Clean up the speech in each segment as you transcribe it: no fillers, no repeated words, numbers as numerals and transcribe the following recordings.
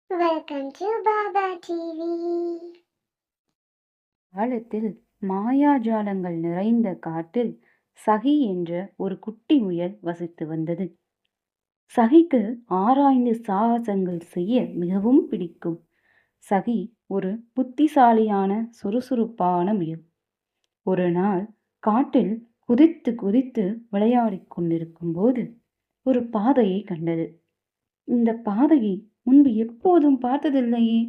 Welcome to Baba TV. காலத்தில் மாயாஜாலங்கள் நிறைந்த காட்டில் சகி என்ற ஒரு குட்டி முயல் வசித்து வந்தது. சகிக்கு ஆராய்ந்து சாகசங்கள் செய்ய மிகவும் பிடிக்கும். சகி ஒரு புத்திசாலியான சுறுசுறுப்பான முயல். ஒரு நாள் காட்டில் குதித்து குதித்து விளையாடிக் கொண்டிருக்கும் போது ஒரு பாதையை கண்டது. இந்த பாதையை முன்பு எப்போதும் பார்த்ததில்லையே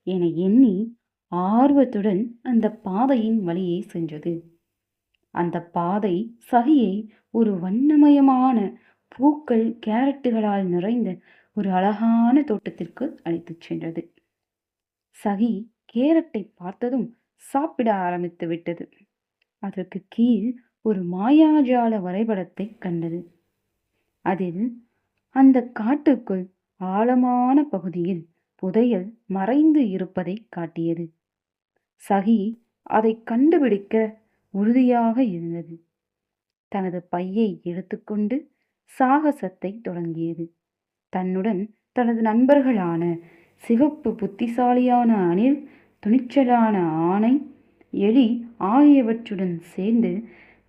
என எண்ணி ஆர்வத்துடன் அந்த பாதையின் வழியே சென்றது. அந்த பாதை சகியை ஒரு வண்ணமயமான பூக்கள் கேரட்டுகளால் நிறைந்த ஒரு அழகான தோட்டத்திற்கு அழைத்துச் சென்றது. சகி கேரட்டை பார்த்ததும் சாப்பிட ஆரம்பித்து விட்டது. அதற்கு கீழ் ஒரு மாயாஜால வரைபடத்தை கண்டது. அதில் அந்த காட்டுக்குள் ஆழமான பகுதியில் புதையல் மறைந்து இருப்பதை காட்டியது. சகி அதை கண்டுபிடிக்க உறுதியாக இருந்தது. தனது பையை எடுத்துக்கொண்டு சாகசத்தை தொடங்கியது. தன்னுடன் தனது நண்பர்களான சிவப்பு புத்திசாலியான அணில், துணிச்சலான ஆனை, எலி ஆகியவற்றுடன் சேர்ந்து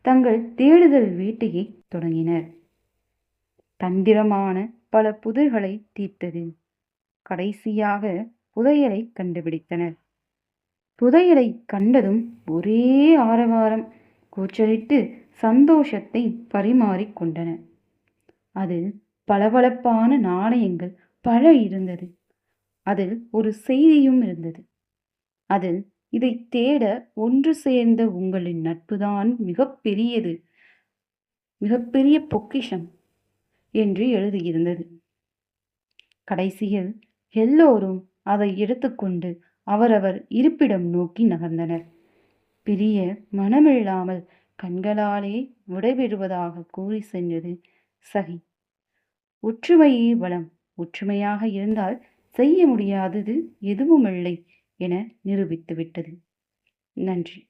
தங்கள் தேடுதல் வேட்டையை தொடங்கினர். தந்திரமான பல புதிர்களை தீர்த்தது. கடைசியாக புதையலை கண்டுபிடித்தனர். புதையலை கண்டதும் ஒரே ஆரவாரம், கூச்சலிட்டு சந்தோஷத்தை பரிமாறிக் கொண்டனர். அதில் பளபளப்பான நாணயங்கள் பல இருந்தது. அதில் ஒரு செய்தியும் இருந்தது. அதில் இதை தேட ஒன்று சேர்ந்த உங்களின் நட்புதான் மிகப்பெரியது, மிகப்பெரிய பொக்கிஷம் என்று எழுதியிருந்தது. கடைசியில் எல்லோரும் அதை எடுத்துக்கொண்டு அவரவர் இருப்பிடம் நோக்கி நகர்ந்தனர். பிரிய மனமில்லாமல் கண்களாலே விடைபெறுவதாக கூறி சென்றது சகி. ஒற்றுமையே பலம். ஒற்றுமையாக இருந்தால் செய்ய முடியாதது எதுவுமில்லை என நிரூபித்து விட்டது. நன்றி.